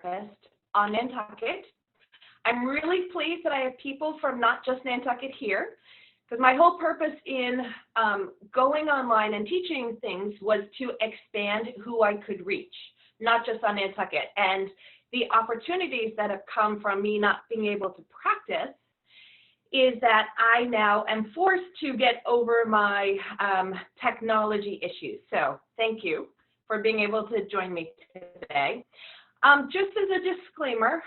therapist on Nantucket. I'm really pleased that I have people from not just Nantucket here, because my whole purpose in going online and teaching things was to expand who I could reach, not just on Nantucket. And the opportunities that have come from me not being able to practice is that I now am forced to get over my technology issues. So thank you for being able to join me today. Just as a disclaimer,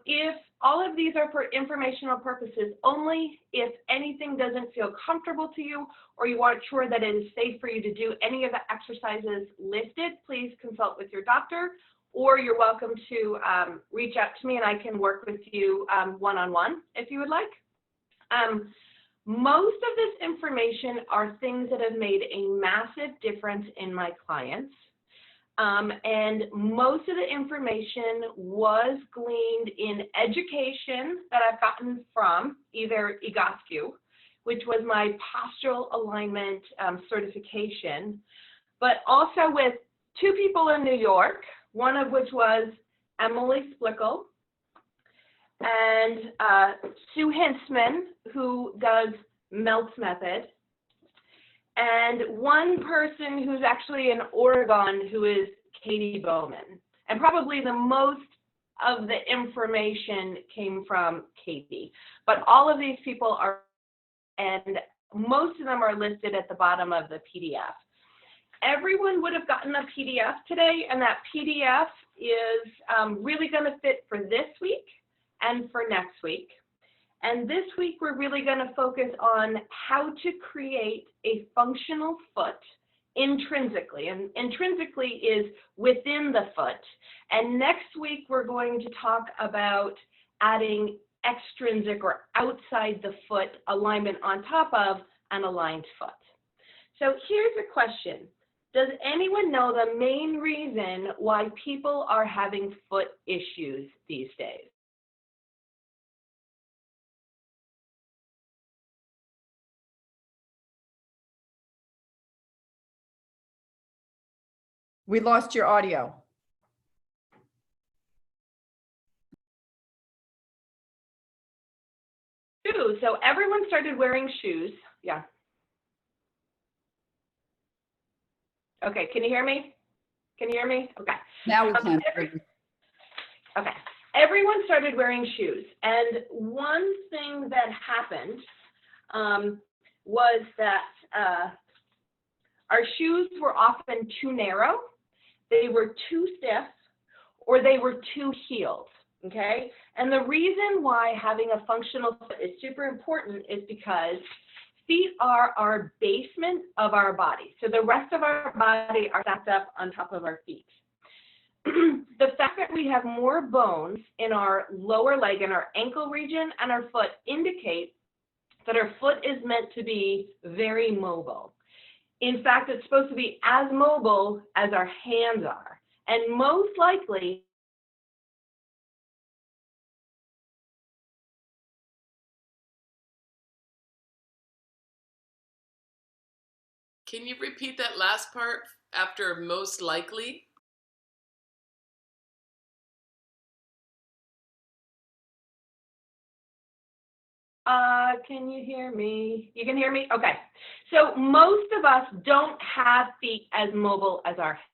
if all of these are for informational purposes only, if anything doesn't feel comfortable to you or you aren't sure that it is safe for you to do any of the exercises listed, please consult with your doctor, or you're welcome to reach out to me and I can work with you one-on-one if you would like. Most of this information are things that have made a massive difference in my clients. And most of the information was gleaned in education that I've gotten from either Egoscue, which was my postural alignment certification, but also with two people in New York, one of which was Emily Splickle and Sue Hintzman, who does Melt's Method, and one person who's actually in Oregon, who is Katie Bowman. And probably the most of the information came from Katie. But all of these people are, and most of them are listed at the bottom of the PDF. Everyone would have gotten a PDF today, and that PDF is really going to fit for this week and for next week. And this week, we're really going to focus on how to create a functional foot intrinsically. And intrinsically is within the foot. And next week, we're going to talk about adding extrinsic or outside the foot alignment on top of an aligned foot. So here's a question. Does anyone know the main reason why people are having foot issues these days? We lost your audio. So everyone started wearing shoes. Yeah. Okay, can you hear me? Can you hear me? Okay. Now we can. Okay. Everyone started wearing shoes. And one thing that happened was that our shoes were often too narrow, they were too stiff, or they were too heeled, okay? And the reason why having a functional foot is super important is because feet are our basement of our body. So the rest of our body are stacked up on top of our feet. The fact that we have more bones in our lower leg, in our ankle region, and our foot indicate that our foot is meant to be very mobile. In fact, it's supposed to be as mobile as our hands are. And most likely, can you repeat that last part after most likely? Can you hear me? You can hear me? Okay. So most of us don't have feet as mobile as our hands.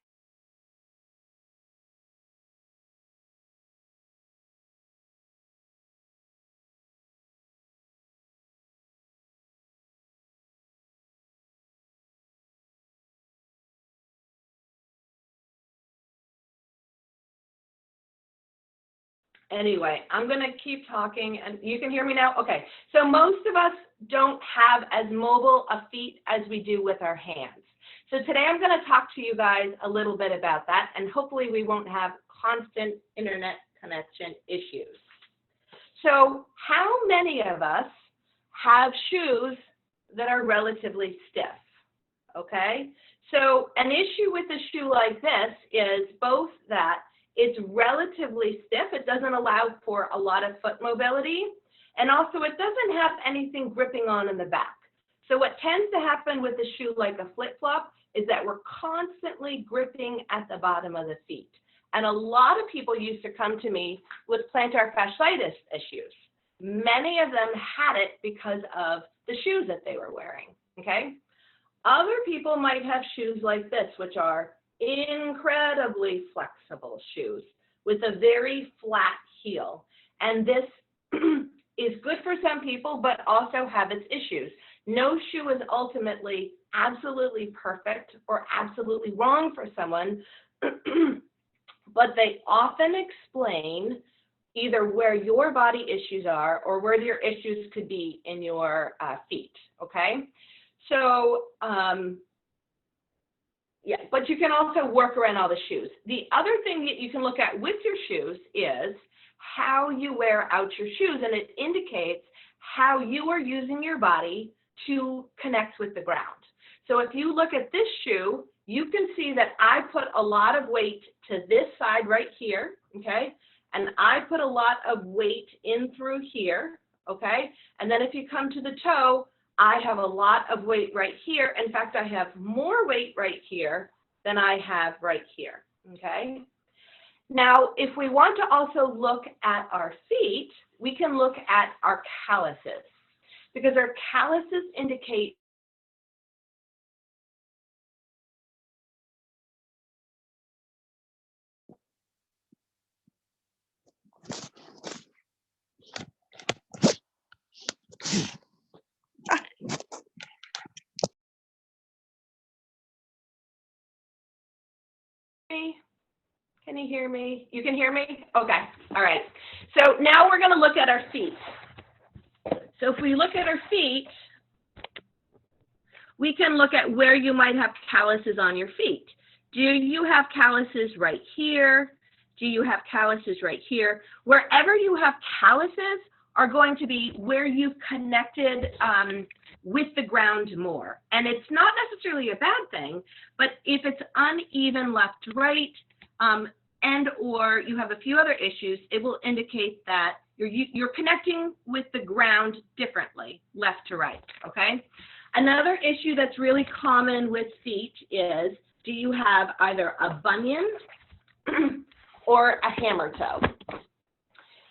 Anyway, I'm going to keep talking, and you can hear me now? Okay, so most of us don't have as mobile a feet as we do with our hands. So today I'm going to talk to you guys a little bit about that, and hopefully we won't have constant internet connection issues. So how many of us have shoes that are relatively stiff? Okay, so an issue with a shoe like this is both that it's relatively stiff, it doesn't allow for a lot of foot mobility, and also it doesn't have anything gripping on in the back. So what tends to happen with a shoe like a flip-flop is that we're constantly gripping at the bottom of the feet. And a lot of people used to come to me with plantar fasciitis issues. Many of them had it because of the shoes that they were wearing, okay? Other people might have shoes like this, which are incredibly flexible shoes with a very flat heel. And this is good for some people, but also have its issues. No shoe is ultimately absolutely perfect or absolutely wrong for someone, but they often explain either where your body issues are or where your issues could be in your feet, okay? So, yeah, but you can also work around all the shoes. The other thing that you can look at with your shoes is how you wear out your shoes, and it indicates how you are using your body to connect with the ground. So if you look at this shoe, you can see that I put a lot of weight to this side right here, okay? And I put a lot of weight in through here, okay? And then if you come to the toe, I have a lot of weight right here. In fact, I have more weight right here than I have right here, okay? Now, if we want to also look at our feet, we can look at our calluses, because our calluses indicate me. Can you hear me? You can hear me? Okay, all right. So now we're gonna look at our feet. So if we look at our feet, we can look at where you might have calluses on your feet. Do you have calluses right here? Do you have calluses right here? Wherever you have calluses are going to be where you've connected with the ground more. And it's not necessarily a bad thing, but if it's uneven left to right, and or you have a few other issues, it will indicate that you're connecting with the ground differently, left to right, okay? Another issue that's really common with feet is, do you have either a bunion or a hammer toe?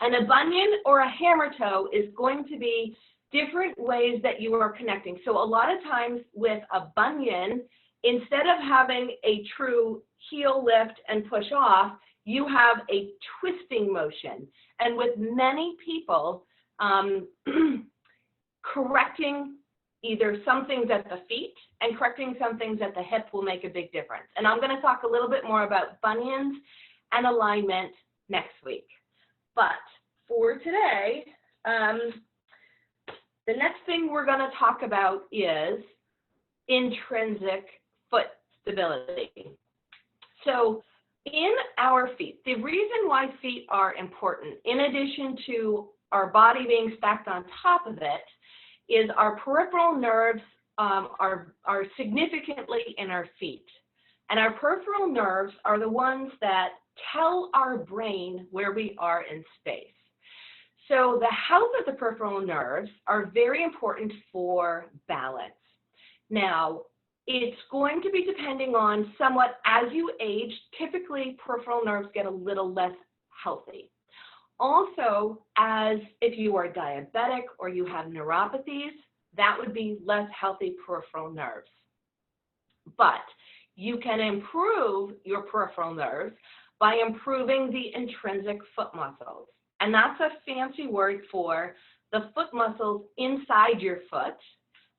And a bunion or a hammer toe is going to be different ways that you are connecting. So a lot of times with a bunion, instead of having a true heel lift and push off, you have a twisting motion. And with many people, correcting either some things at the feet and correcting some things at the hip will make a big difference. And I'm going to talk a little bit more about bunions and alignment next week. But for today, the next thing we're going to talk about is intrinsic foot stability. So in our feet, the reason why feet are important, in addition to our body being stacked on top of it, is our peripheral nerves are significantly in our feet. And our peripheral nerves are the ones that tell our brain where we are in space. So the health of the peripheral nerves are very important for balance. Now, it's going to be depending on somewhat as you age, typically peripheral nerves get a little less healthy. Also, as if you are diabetic or you have neuropathies, that would be less healthy peripheral nerves. But you can improve your peripheral nerves by improving the intrinsic foot muscles. And that's a fancy word for the foot muscles inside your foot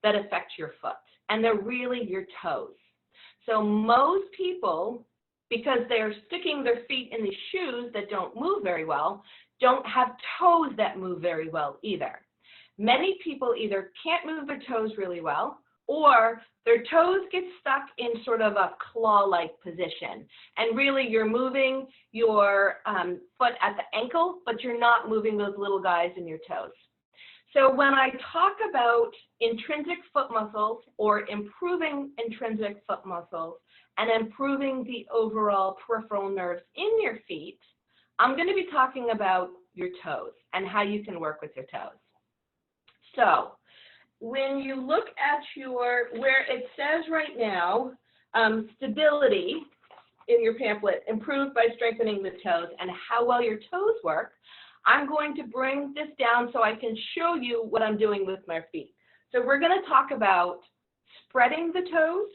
that affect your foot. And they're really your toes. So most people, because they're sticking their feet in these shoes that don't move very well, don't have toes that move very well either. Many people either can't move their toes really well, or their toes get stuck in sort of a claw-like position. And really you're moving your foot at the ankle, but you're not moving those little guys in your toes. So when I talk about intrinsic foot muscles or improving intrinsic foot muscles and improving the overall peripheral nerves in your feet, I'm going to be talking about your toes and how you can work with your toes. So when you look at where it says right now, stability, in your pamphlet, Improved by Strengthening the Toes and How Well Your Toes Work, I'm going to bring this down so I can show you what I'm doing with my feet. So we're going to talk about spreading the toes,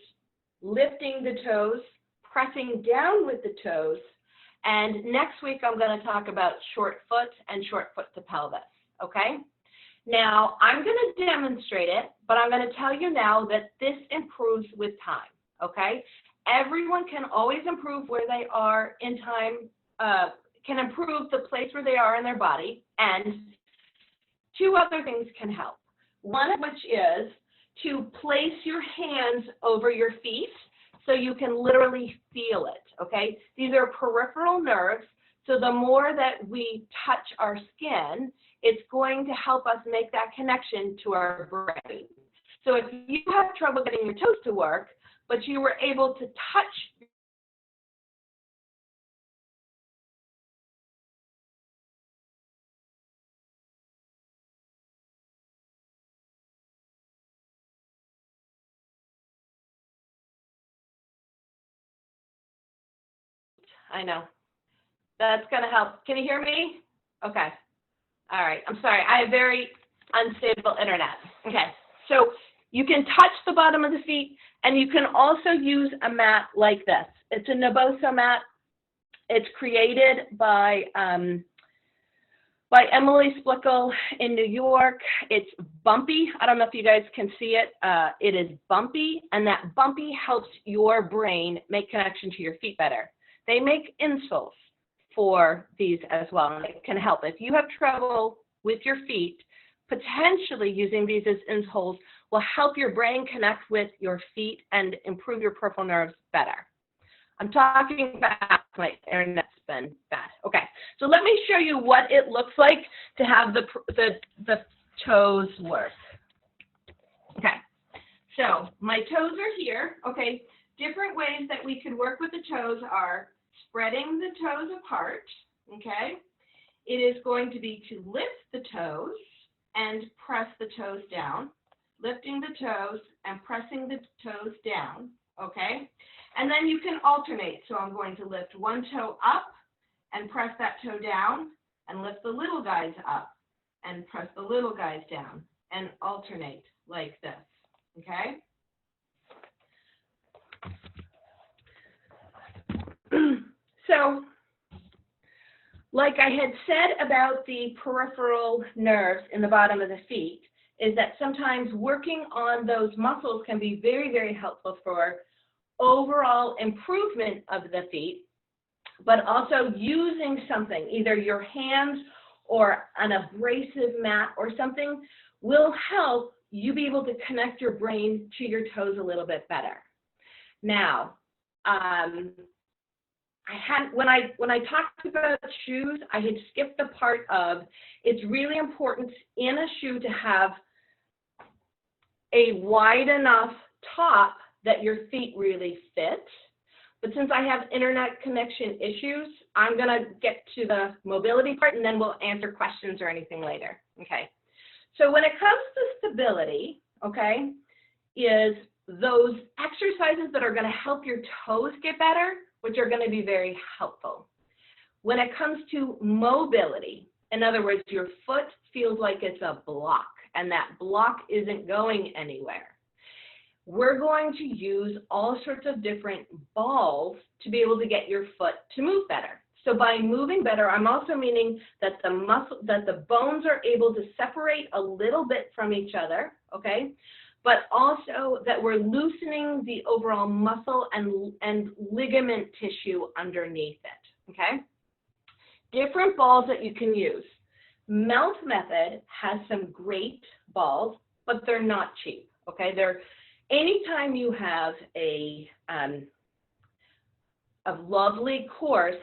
lifting the toes, pressing down with the toes, and next week I'm going to talk about short foot and short foot to pelvis, okay? Now, I'm going to demonstrate it, but I'm going to tell you now that this improves with time, okay? Everyone can always improve where they are in time, can improve the place where they are in their body, and two other things can help. One of which is to place your hands over your feet so you can literally feel it, okay? These are peripheral nerves, so the more that we touch our skin, it's going to help us make that connection to our brain. So if you have trouble getting your toes to work, but you were able to touch I know. That's going to help. Can you hear me? Okay. All right. I'm sorry. I have very unstable internet. Okay. So you can touch the bottom of the feet, and you can also use a mat like this. It's a Naboso mat. It's created by Emily Splickle in New York. It's bumpy. I don't know if you guys can see it. It is bumpy, and that bumpy helps your brain make connection to your feet better. They make insoles for these as well, and it can help. If you have trouble with your feet, potentially using these as insoles will help your brain connect with your feet and improve your peripheral nerves better. I'm talking about my internet's been bad. Okay, so let me show you what it looks like to have the toes work. Okay, so my toes are here. Okay, different ways that we could work with the toes are spreading the toes apart, okay? It is going to be to lift the toes and press the toes down, lifting the toes and pressing the toes down, okay? And then you can alternate. So I'm going to lift one toe up and press that toe down and lift the little guys up and press the little guys down and alternate like this, okay? So, like I had said about the peripheral nerves in the bottom of the feet, is that sometimes working on those muscles can be very, very helpful for overall improvement of the feet, but also using something, either your hands or an abrasive mat or something, will help you be able to connect your brain to your toes a little bit better. Now, when I talked about shoes, I had skipped the part of it's really important in a shoe to have a wide enough top that your feet really fit. But since I have internet connection issues, I'm going to get to the mobility part, and then we'll answer questions or anything later. Okay. So when it comes to stability, okay, is those exercises that are going to help your toes get better, which are going to be very helpful. When it comes to mobility, in other words, your foot feels like it's a block, and that block isn't going anywhere. We're going to use all sorts of different balls to be able to get your foot to move better. So by moving better, I'm also meaning that the bones are able to separate a little bit from each other, okay? But also that we're loosening the overall muscle and ligament tissue underneath it, okay? Different balls that you can use. Melt Method has some great balls, but they're not cheap, okay? Anytime you have a lovely course,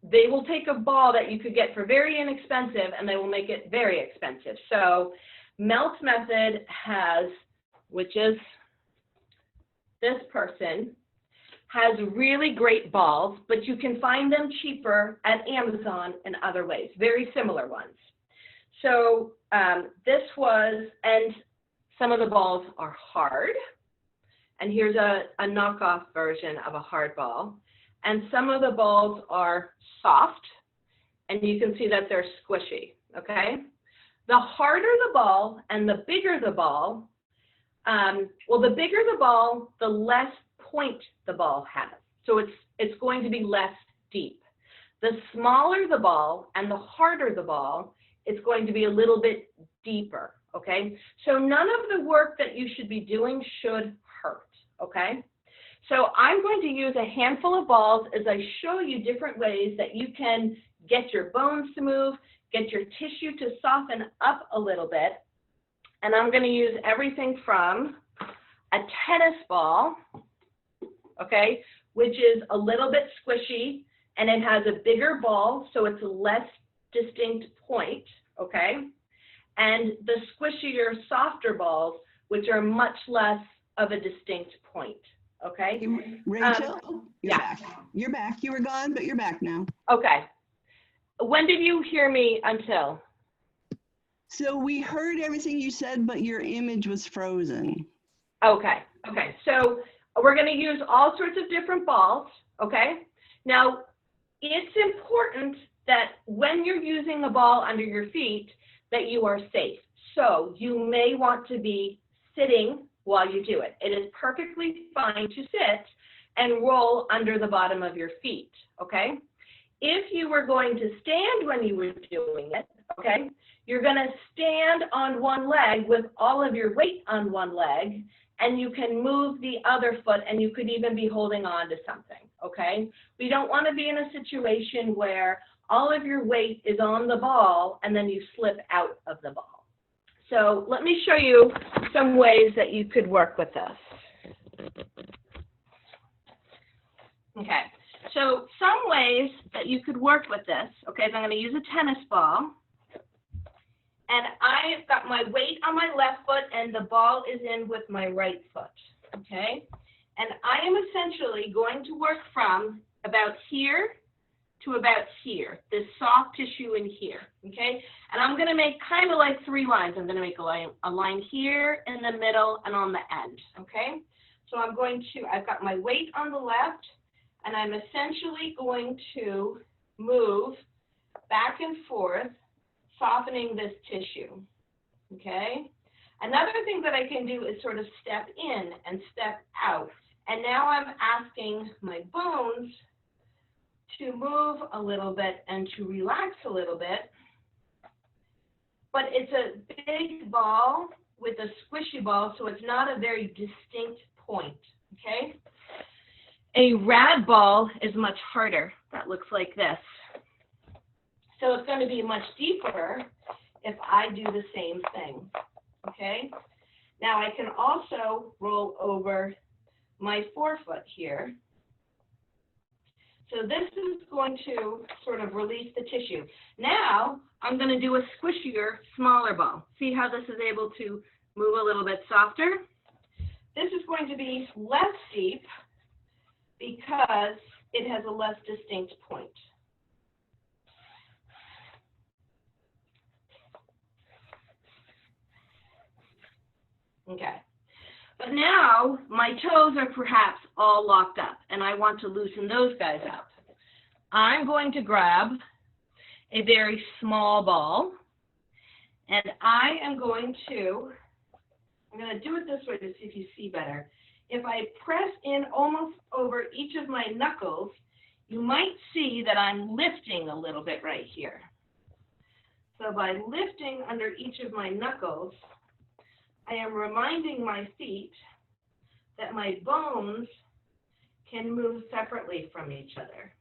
they will take a ball that you could get for very inexpensive and they will make it very expensive. So Melt Method has, which is this person, has really great balls, but you can find them cheaper at Amazon and other ways, very similar ones. So and some of the balls are hard. And here's a knockoff version of a hard ball. and some of the balls are soft, and you can see that they're squishy, okay? The harder the ball and the bigger the ball, well, the bigger the ball, the less point the ball has. So it's going to be less deep. The smaller the ball and the harder the ball, it's going to be a little bit deeper, okay? So none of the work that you should be doing should hurt, okay? So I'm going to use a handful of balls as I show you different ways that you can get your bones to move, get your tissue to soften up a little bit. And I'm going to use everything from a tennis ball, okay, which is a little bit squishy, and it has a bigger ball, so it's a less distinct point, okay? And the squishier, softer balls, which are much less of a distinct point, okay? Rachel, you're yeah. back. You're back. You were gone, but you're back now. Okay. When did you hear me until? So we heard everything you said, but your image was frozen. Okay, okay. So we're going to use all sorts of different balls, okay? Now, it's important that when you're using a ball under your feet, that you are safe. So you may want to be sitting while you do it. It is perfectly fine to sit and roll under the bottom of your feet, okay? If you were going to stand when you were doing it, okay, you're going to stand on one leg with all of your weight on one leg, and you can move the other foot, and you could even be holding on to something, okay? We don't want to be in a situation where all of your weight is on the ball and then you slip out of the ball. So let me show you some ways that you could work with this. Okay, so some ways that you could work with this, okay, is I'm going to use a tennis ball. And I've got my weight on my left foot and the ball is in with my right foot, okay? And I am essentially going to work from about here to about here, this soft tissue in here, okay? And I'm going to make kind of like 3 lines. I'm going to make a line here, in the middle, and on the end, okay? So I'm going to, I've got my weight on the left, and I'm essentially going to move back and forth, softening this tissue, okay? Another thing that I can do is sort of step in and step out. And now I'm asking my bones to move a little bit and to relax a little bit. But it's a big ball with a squishy ball, so it's not a very distinct point, okay? A rad ball is much harder. That looks like this. So it's going to be much deeper if I do the same thing, okay? Now I can also roll over my forefoot here. So this is going to sort of release the tissue. Now I'm going to do a squishier, smaller ball. See how this is able to move a little bit softer? This is going to be less deep because it has a less distinct point. Okay, but now my toes are perhaps all locked up and I want to loosen those guys up. I'm going to grab a very small ball and I am going to, I'm going to do it this way to see if you see better. If I press in almost over each of my knuckles, you might see that I'm lifting a little bit right here. So by lifting under each of my knuckles, I am reminding my feet that my bones can move separately from each other.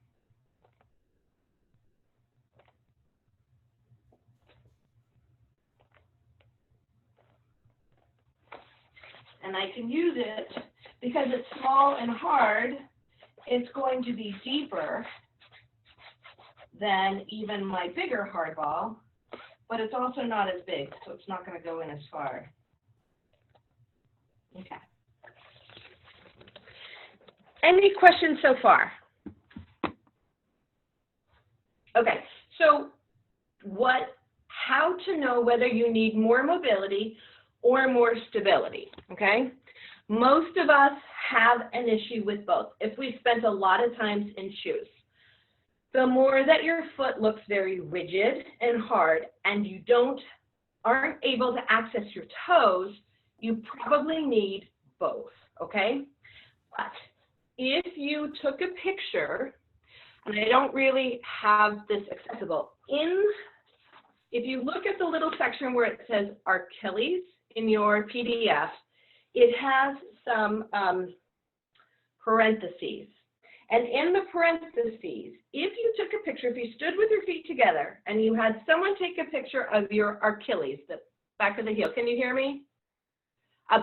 And I can use it because it's small and hard, it's going to be deeper than even my bigger hard ball, but it's also not as big, so it's not going to go in as far. Okay. Any questions so far? Okay, so how to know whether you need more mobility or more stability, okay? Most of us have an issue with both. If we spent a lot of times in shoes, the more that your foot looks very rigid and hard and you aren't able to access your toes, you probably need both, okay? But if you took a picture, and I don't really have this accessible, if you look at the little section where it says Achilles in your PDF, it has some parentheses. And in the parentheses, if you took a picture, if you stood with your feet together and you had someone take a picture of your Achilles, the back of the heel, can you hear me?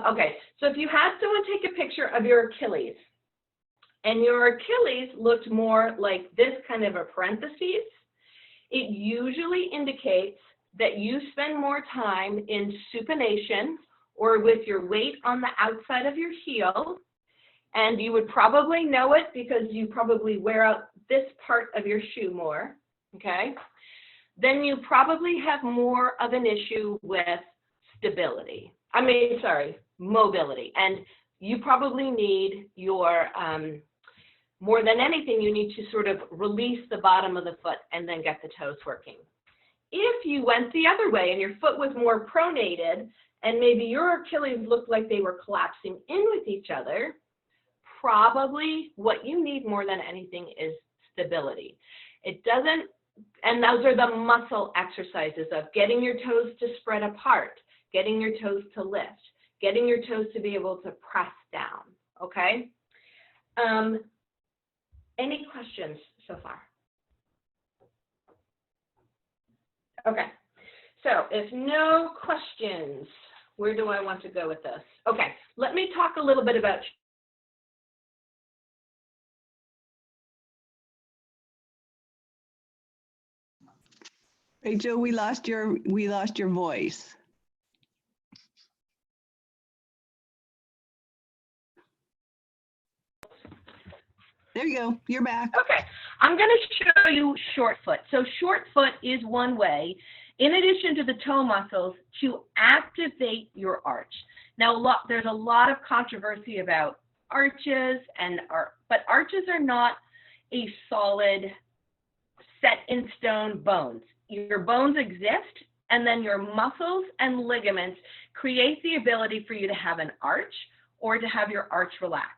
Okay, so if you had someone take a picture of your Achilles, and your Achilles looked more like this kind of a parentheses, it usually indicates that you spend more time in supination or with your weight on the outside of your heel, and you would probably know it because you probably wear out this part of your shoe more, okay? Then you probably have more of an issue with mobility. And you probably need your, more than anything, you need to sort of release the bottom of the foot and then get the toes working. If you went the other way and your foot was more pronated and maybe your Achilles looked like they were collapsing in with each other, probably what you need more than anything is stability. It doesn't, and those are the muscle exercises of getting your toes to spread apart, getting your toes to lift, getting your toes to be able to press down, okay? Any questions so far? Okay, so if no questions, where do I want to go with this? Okay, let me talk a little bit about Rachel, we lost your voice. There you go. You're back. Okay, I'm going to show you short foot. So short foot is one way, in addition to the toe muscles, to activate your arch. Now, there's a lot of controversy about arches, but arches are not a solid, set in stone bones. Your bones exist, and then your muscles and ligaments create the ability for you to have an arch or to have your arch relax.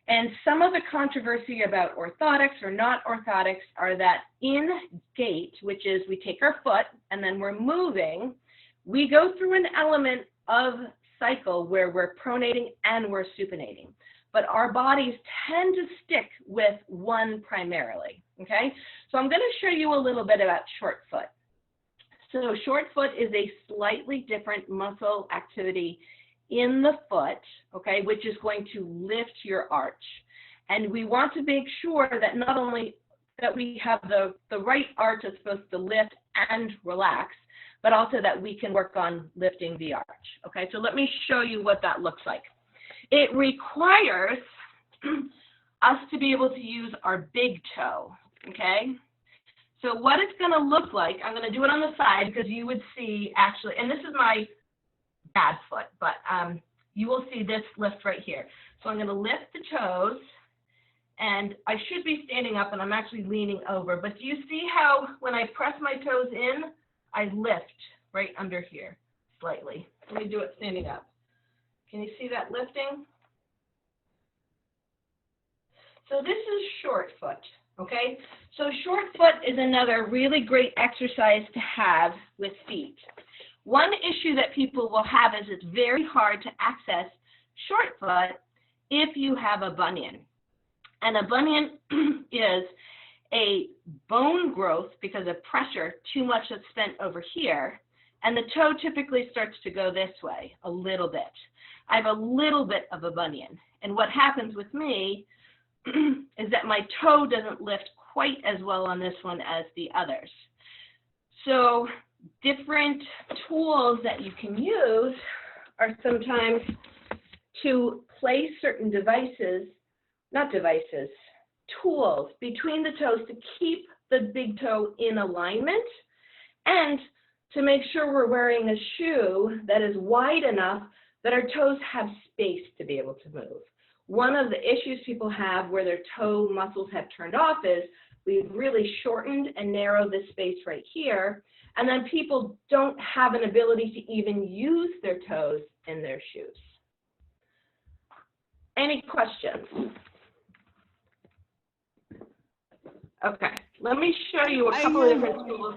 And some of the controversy about orthotics or not orthotics are that in gait, which is we take our foot and then we're moving, we go through an element of cycle where we're pronating and we're supinating. But our bodies tend to stick with one primarily, okay? So I'm going to show you a little bit about short foot. So short foot is a slightly different muscle activity in the foot, okay, which is going to lift your arch. And we want to make sure that not only that we have the right arch that's supposed to lift and relax, but also that we can work on lifting the arch, okay? So let me show you what that looks like. It requires us to be able to use our big toe, okay? So what it's going to look like, I'm going to do it on the side because you would see actually, and this is my bad foot, but you will see this lift right here. So I'm going to lift the toes, and I should be standing up, and I'm actually leaning over. But do you see how when I press my toes in, I lift right under here slightly? Let me do it standing up. Can you see that lifting? So this is short foot, okay? So short foot is another really great exercise to have with feet. One issue that people will have is it's very hard to access short foot if you have a bunion. And a bunion is a bone growth because of pressure, too much that's spent over here, and the toe typically starts to go this way a little bit. I have a little bit of a bunion, and what happens with me is that my toe doesn't lift quite as well on this one as the others. So different tools that you can use are sometimes to place certain tools between the toes to keep the big toe in alignment and to make sure we're wearing a shoe that is wide enough that our toes have space to be able to move. one of the issues people have where their toe muscles have turned off is we've really shortened and narrowed this space right here, and then people don't have an ability to even use their toes in their shoes. Any questions? Okay, let me show you a couple of different tools.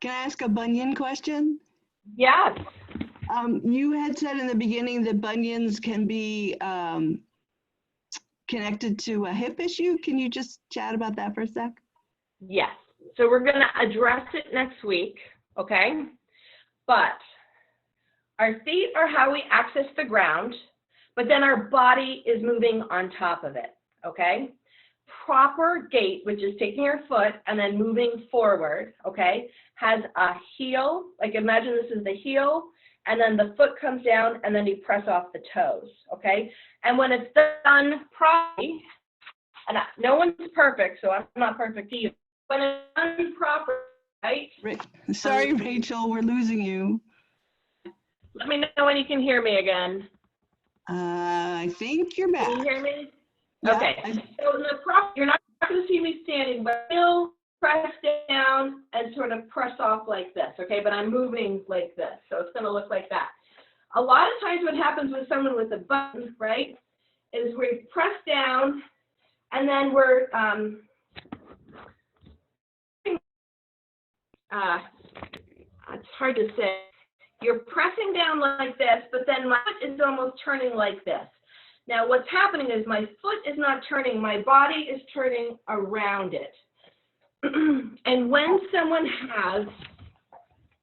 Can I ask a bunion question? Yes. You had said in the beginning that bunions can be connected to a hip issue. Can you just chat about that for a sec? Yes. So we're going to address it next week, okay? But our feet are how we access the ground, but then our body is moving on top of it, okay? Proper gait, which is taking your foot and then moving forward, okay, has a heel. Like imagine this is the heel, and then the foot comes down, and then you press off the toes, okay? And when it's done properly, and no one's perfect, so I'm not perfect either. When it's done properly, right? Sorry, Rachel, we're losing you. Let me know when you can hear me again. I think you're back. Can you hear me? Yeah, Okay. So in the you're not going to see me standing, but still press down and sort of press off like this, okay? But I'm moving like this, so it's going to look like that. A lot of times what happens with someone with a button, right, is we press down and then we're, it's hard to say. You're pressing down like this, but then my foot is almost turning like this. Now what's happening is my foot is not turning, my body is turning around it. And when someone has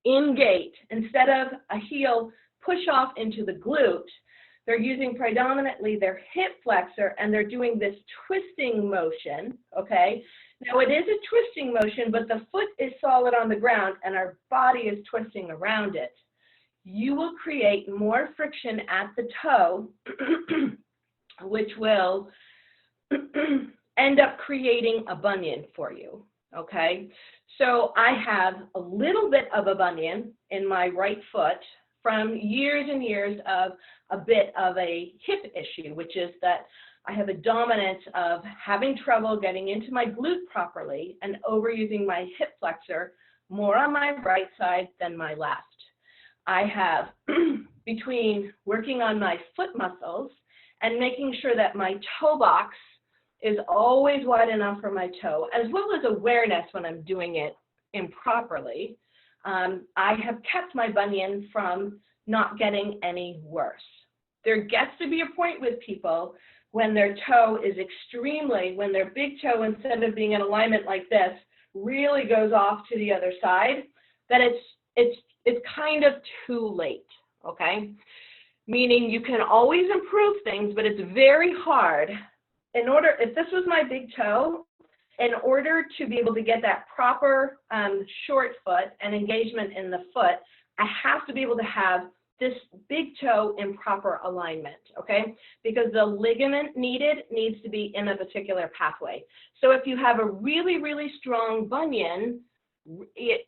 in gait, instead of a heel push off into the glute, they're using predominantly their hip flexor and they're doing this twisting motion, okay? Now it is a twisting motion, but the foot is solid on the ground and our body is twisting around it. You will create more friction at the toe, which will end up creating a bunion for you, okay? So I have a little bit of a bunion in my right foot from years and years of a bit of a hip issue, which is that I have a dominance of having trouble getting into my glute properly and overusing my hip flexor more on my right side than my left. I have, between working on my foot muscles and making sure that my toe box is always wide enough for my toe, as well as awareness when I'm doing it improperly, I have kept my bunion from not getting any worse. There gets to be a point with people when their toe is extremely, when their big toe, instead of being in alignment like this, really goes off to the other side, that it's kind of too late, okay? Meaning you can always improve things, but it's very hard. In order, if this was my big toe, in order to be able to get that proper short foot and engagement in the foot, I have to be able to have this big toe in proper alignment, okay? Because the ligament needed needs to be in a particular pathway. So if you have a really, really strong bunion,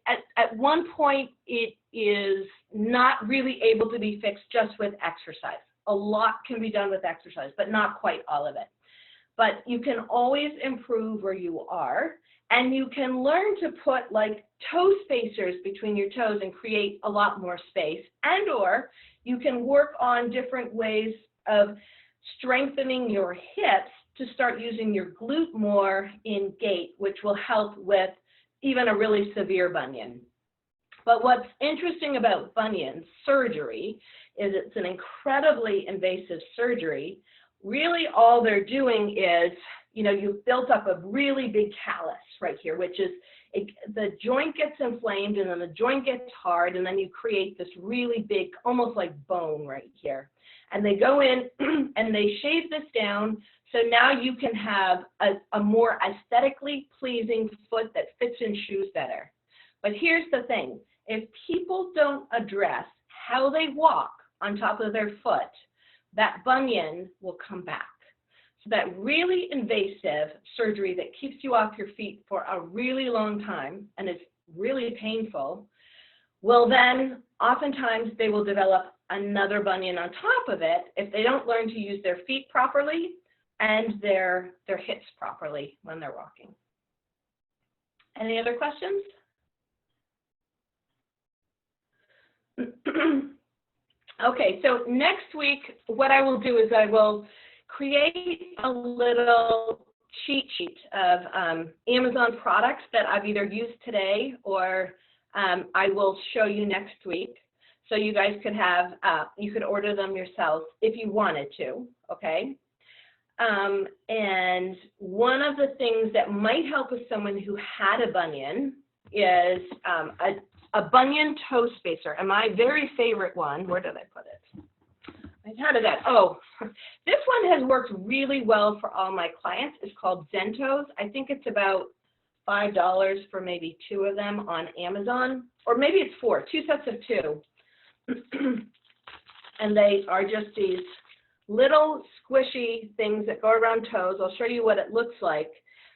at one point it is not really able to be fixed just with exercise. A lot can be done with exercise, but not quite all of it. But you can always improve where you are, and you can learn to put like toe spacers between your toes and create a lot more space, and or you can work on different ways of strengthening your hips to start using your glute more in gait, which will help with even a really severe bunion. But what's interesting about bunion surgery is it's an incredibly invasive surgery. Really all they're doing is, you know, you've built up a really big callus right here, which is the joint gets inflamed and then the joint gets hard and then you create this really big, almost like bone right here. And they go in and they shave this down, so now you can have a more aesthetically pleasing foot that fits in shoes better. But here's the thing, if people don't address how they walk on top of their foot, that bunion will come back. So that really invasive surgery that keeps you off your feet for a really long time and is really painful, Well, then oftentimes they will develop another bunion on top of it if they don't learn to use their feet properly and their hips properly when they're walking. Any other questions? Okay, so next week, what I will do is I will create a little cheat sheet of Amazon products that I've either used today or I will show you next week. So you guys could have, you could order them yourselves if you wanted to, okay? And one of the things that might help with someone who had a bunion is a bunion toe spacer. And my very favorite one, where did I put it? I had it at, oh, this one has worked really well for all my clients. It's called Zentos. I think it's about $5 for maybe 2 of them on Amazon, or maybe it's 4, 2 sets of 2. And they are just these little squishy things that go around toes. I'll show you what it looks like.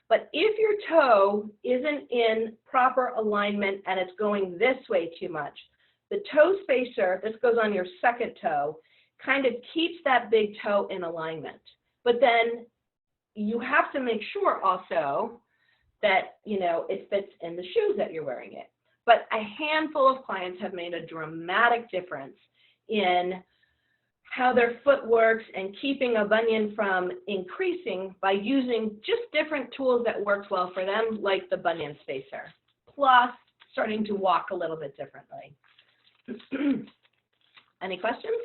But if your toe isn't in proper alignment and it's going this way too much, the toe spacer, this goes on your second toe, kind of keeps that big toe in alignment. But then you have to make sure also that, you know, it fits in the shoes that you're wearing it. But a handful of clients have made a dramatic difference in how their foot works and keeping a bunion from increasing by using just different tools that work well for them, like the bunion spacer, plus starting to walk a little bit differently. Any questions?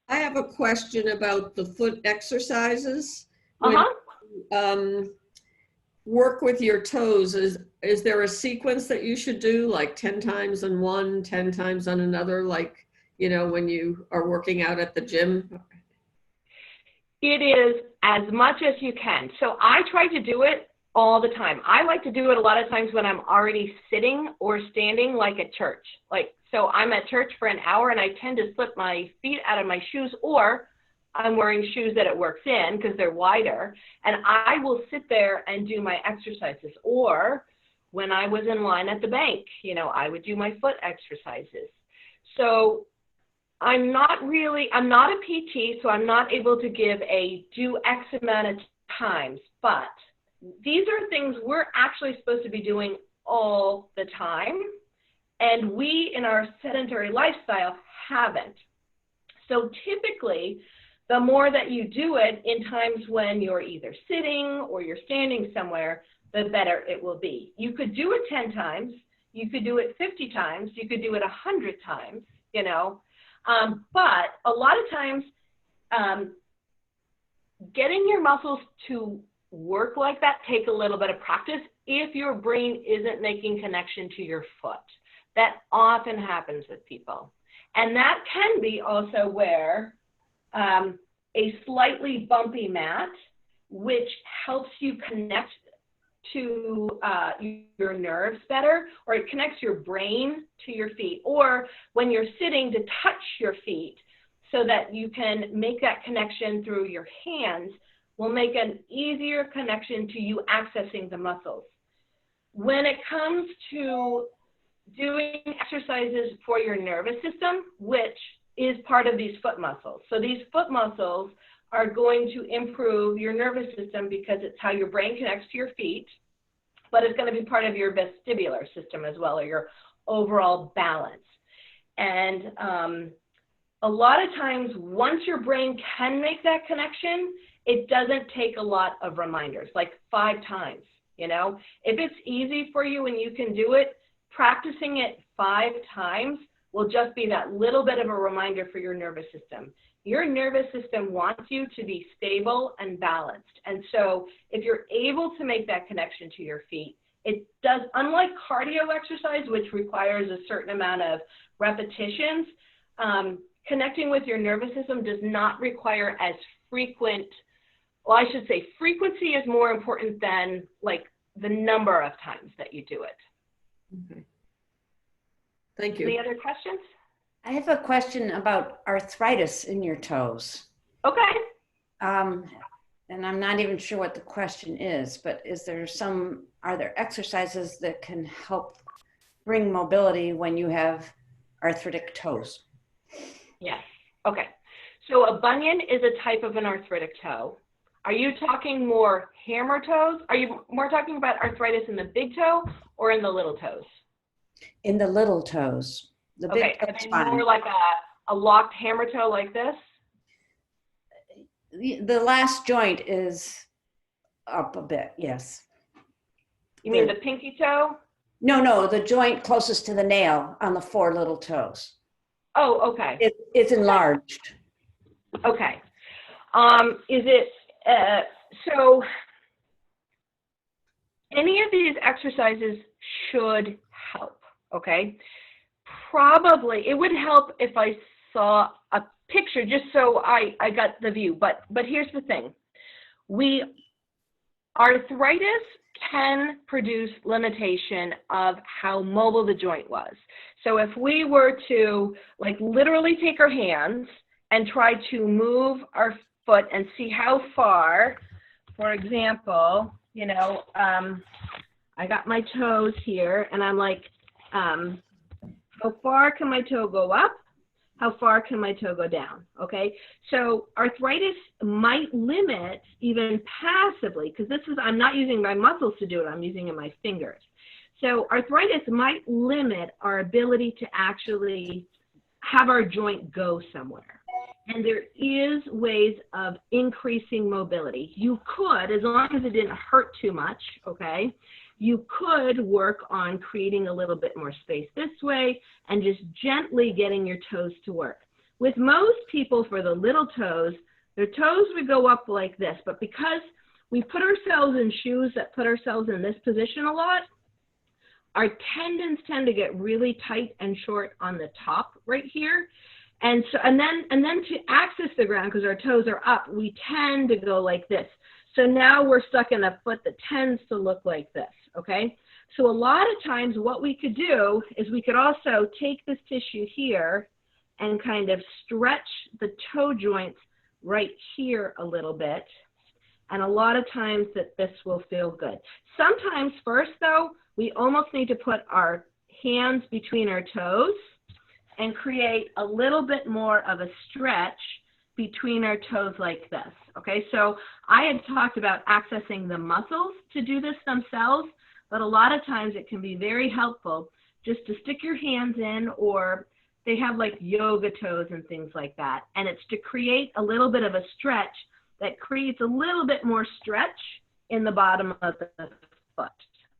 I have a question about the foot exercises. Work with your toes. Is there a sequence that you should do, like 10 times on one, 10 times on another, like, you know, when you are working out at the gym? It is as much as you can. So I try to do it all the time. I like to do it a lot of times when I'm already sitting or standing, like at church. Like, so I'm at church for an hour and I tend to slip my feet out of my shoes, or I'm wearing shoes that it works in because they're wider, and I will sit there and do my exercises. Or when I was in line at the bank, you know, I would do my foot exercises. So I'm not a PT, so I'm not able to give a do X amount of times, but these are things we're actually supposed to be doing all the time, and we in our sedentary lifestyle haven't. So typically, the more that you do it in times when you're either sitting or you're standing somewhere, the better it will be. You could do it 10 times, you could do it 50 times, you could do it 100 times, you know. But a lot of times, getting your muscles to work like that take a little bit of practice if your brain isn't making connection to your foot. That often happens with people. And that can be also where a slightly bumpy mat, which helps you connect to your nerves better, or it connects your brain to your feet, or when you're sitting to touch your feet so that you can make that connection through your hands, will make an easier connection to you accessing the muscles. When it comes to doing exercises for your nervous system, which is part of these foot muscles. So these foot muscles are going to improve your nervous system because it's how your brain connects to your feet, but it's going to be part of your vestibular system as well, or your overall balance. And a lot of times, once your brain can make that connection, it doesn't take a lot of reminders, like 5 times, you know? If it's easy for you and you can do it, practicing it 5 times will just be that little bit of a reminder for your nervous system. Your nervous system wants you to be stable and balanced. And so if you're able to make that connection to your feet, it does, unlike cardio exercise, which requires a certain amount of repetitions, connecting with your nervous system does not require as frequent, well, I should say frequency is more important than like the number of times that you do it. Okay. Thank you. Any other questions? I have a question about arthritis in your toes. Okay. And I'm not even sure what the question is, but are there exercises that can help bring mobility when you have arthritic toes. Yes. Okay. So a bunion is a type of an arthritic toe. Are you talking more hammer toes? Are you more talking about arthritis in the big toe or in the little toes? In the little toes. The Okay. big Are toe's they fine. more like a locked hammer toe like this? The last joint is up a bit, yes. You mean the pinky toe? No, the joint closest to the nail on the 4 little toes. Oh, okay. It's enlarged. Okay. Is it, so any of these exercises should help, okay? Probably, it would help if I saw a picture just so I got the view, but here's the thing. Arthritis can produce limitation of how mobile the joint was. So if we were to like literally take our hands and try to move our foot and see how far, for example, you know, I got my toes here and I'm like, how far can my toe go up? How far can my toe go down? Okay, so arthritis might limit even passively, because I'm not using my muscles to do it, I'm using my fingers. So arthritis might limit our ability to actually have our joint go somewhere. And there is ways of increasing mobility. You could, as long as it didn't hurt too much, okay, you could work on creating a little bit more space this way and just gently getting your toes to work. With most people, for the little toes, their toes would go up like this, but because we put ourselves in shoes that put ourselves in this position a lot, our tendons tend to get really tight and short on the top right here. And so, and then to access the ground, because our toes are up, we tend to go like this. So now we're stuck in a foot that tends to look like this, okay? So a lot of times what we could do is we could also take this tissue here and kind of stretch the toe joints right here a little bit. And a lot of times that this will feel good. Sometimes first though, we almost need to put our hands between our toes and create a little bit more of a stretch between our toes like this, okay? So I had talked about accessing the muscles to do this themselves, but a lot of times it can be very helpful just to stick your hands in, or they have like yoga toes and things like that. And it's to create a little bit of a stretch that creates a little bit more stretch in the bottom of the foot,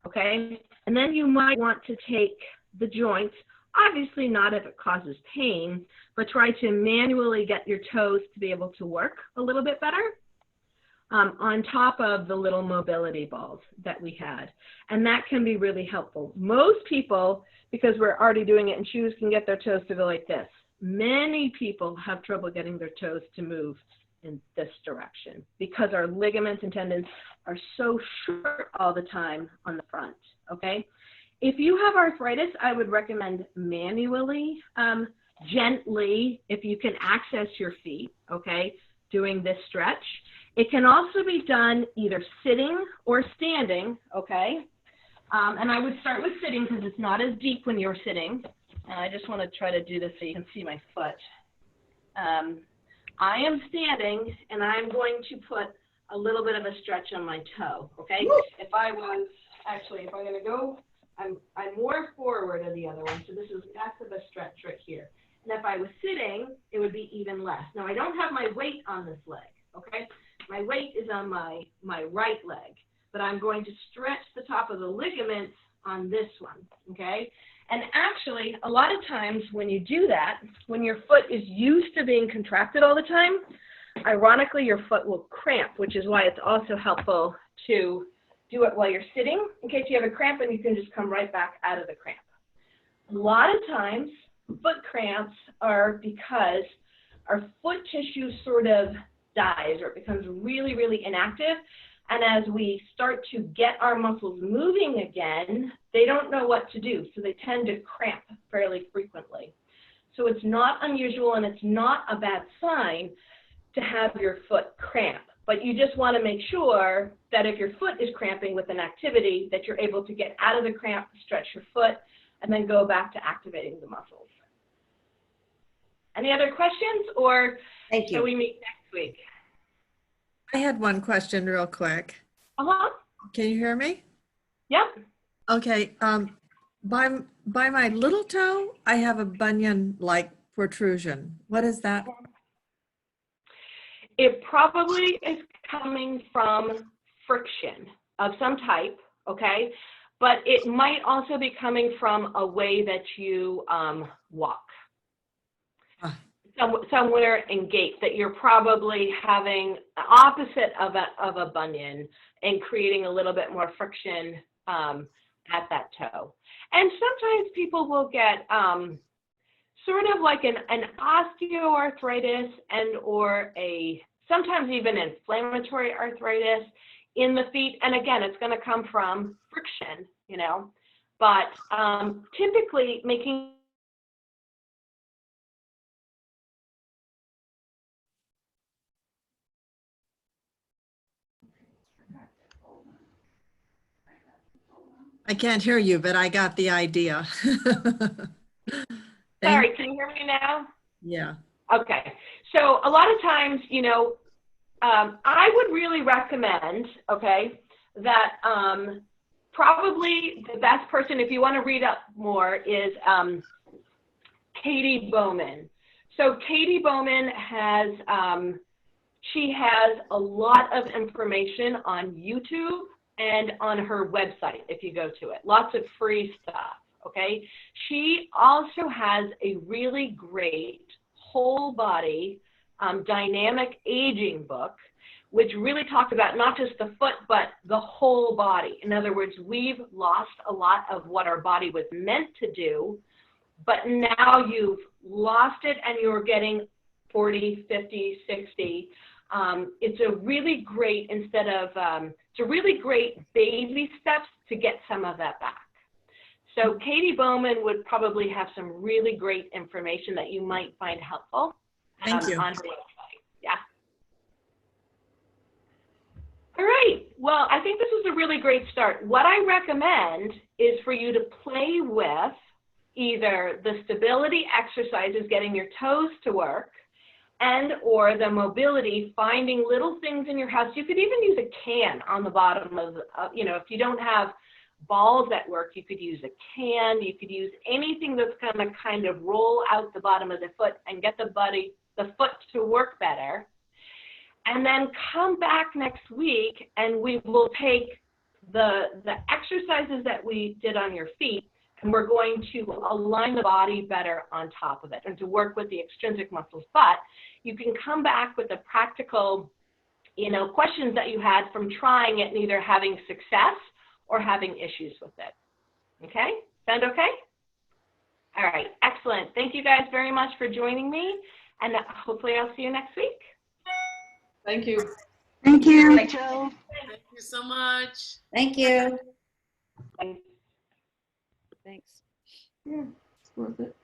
okay? And then you might want to take the joints, obviously not if it causes pain, but try to manually get your toes to be able to work a little bit better on top of the little mobility balls that we had. And that can be really helpful. Most people, because we're already doing it in shoes, can get their toes to go like this. Many people have trouble getting their toes to move in this direction because our ligaments and tendons are so short all the time on the front, okay? If you have arthritis, I would recommend manually, gently, if you can access your feet, okay, doing this stretch. It can also be done either sitting or standing, okay? And I would start with sitting because it's not as deep when you're sitting. And I just want to try to do this so you can see my foot. I am standing, and I'm going to put a little bit of a stretch on my toe, okay? If I'm going to go, I'm more forward than the other one, so that's a stretch right here. And if I was sitting, it would be even less. Now, I don't have my weight on this leg, okay? My weight is on my right leg, but I'm going to stretch the top of the ligaments on this one, okay? And actually, a lot of times when you do that, when your foot is used to being contracted all the time, ironically, your foot will cramp, which is why it's also helpful to do it while you're sitting, in case you have a cramp and you can just come right back out of the cramp. A lot of times, foot cramps are because our foot tissue sort of dies or it becomes really, really inactive. And as we start to get our muscles moving again, they don't know what to do. So they tend to cramp fairly frequently. So it's not unusual and it's not a bad sign to have your foot cramp. But you just want to make sure that if your foot is cramping with an activity, that you're able to get out of the cramp, stretch your foot, and then go back to activating the muscles. Any other questions, or Thank shall you. we meet next week? I had one question real quick. Uh-huh. Can you hear me? Yep. Okay. By my little toe, I have a bunion-like protrusion. What is that? It probably is coming from friction of some type, okay? But it might also be coming from a way that you walk. Ah. Somewhere in gait, that you're probably having the opposite of a bunion and creating a little bit more friction at that toe. And sometimes people will get sort of like an osteoarthritis and or sometimes even inflammatory arthritis in the feet. And again, it's going to come from friction, you know, but typically making I can't hear you, but I got the idea. Sorry, can you hear me now? Yeah. Okay. So a lot of times, you know, I would really recommend, okay, that probably the best person, if you want to read up more, is Katie Bowman. So Katie Bowman has, she has a lot of information on YouTube and on her website if you go to it. Lots of free stuff, okay? She also has a really great whole body dynamic aging book, which really talks about not just the foot, but the whole body. In other words, we've lost a lot of what our body was meant to do, but now you've lost it and you're getting 40, 50, 60. It's a really great, it's a really great baby steps to get some of that back. So Katie Bowman would probably have some really great information that you might find helpful Thank you. on her website. Yeah. All right. Well, I think this is a really great start. What I recommend is for you to play with either the stability exercises, getting your toes to work, and or the mobility, finding little things in your house. You could even use a can on the bottom of, you know, if you don't have balls at work, you could use a can. You could use anything that's going to kind of roll out the bottom of the foot and get the foot to work better. And then come back next week and we will take the exercises that we did on your feet, and we're going to align the body better on top of it and to work with the extrinsic muscles. But you can come back with the practical, you know, questions that you had from trying it and either having success or having issues with it. Okay? Sound okay? All right. Excellent. Thank you guys very much for joining me, and hopefully I'll see you next week. Thank you. Thank you, Thank you. Joe. Thank you so much. Thank you. Thanks. Thanks. Yeah, it's worth it.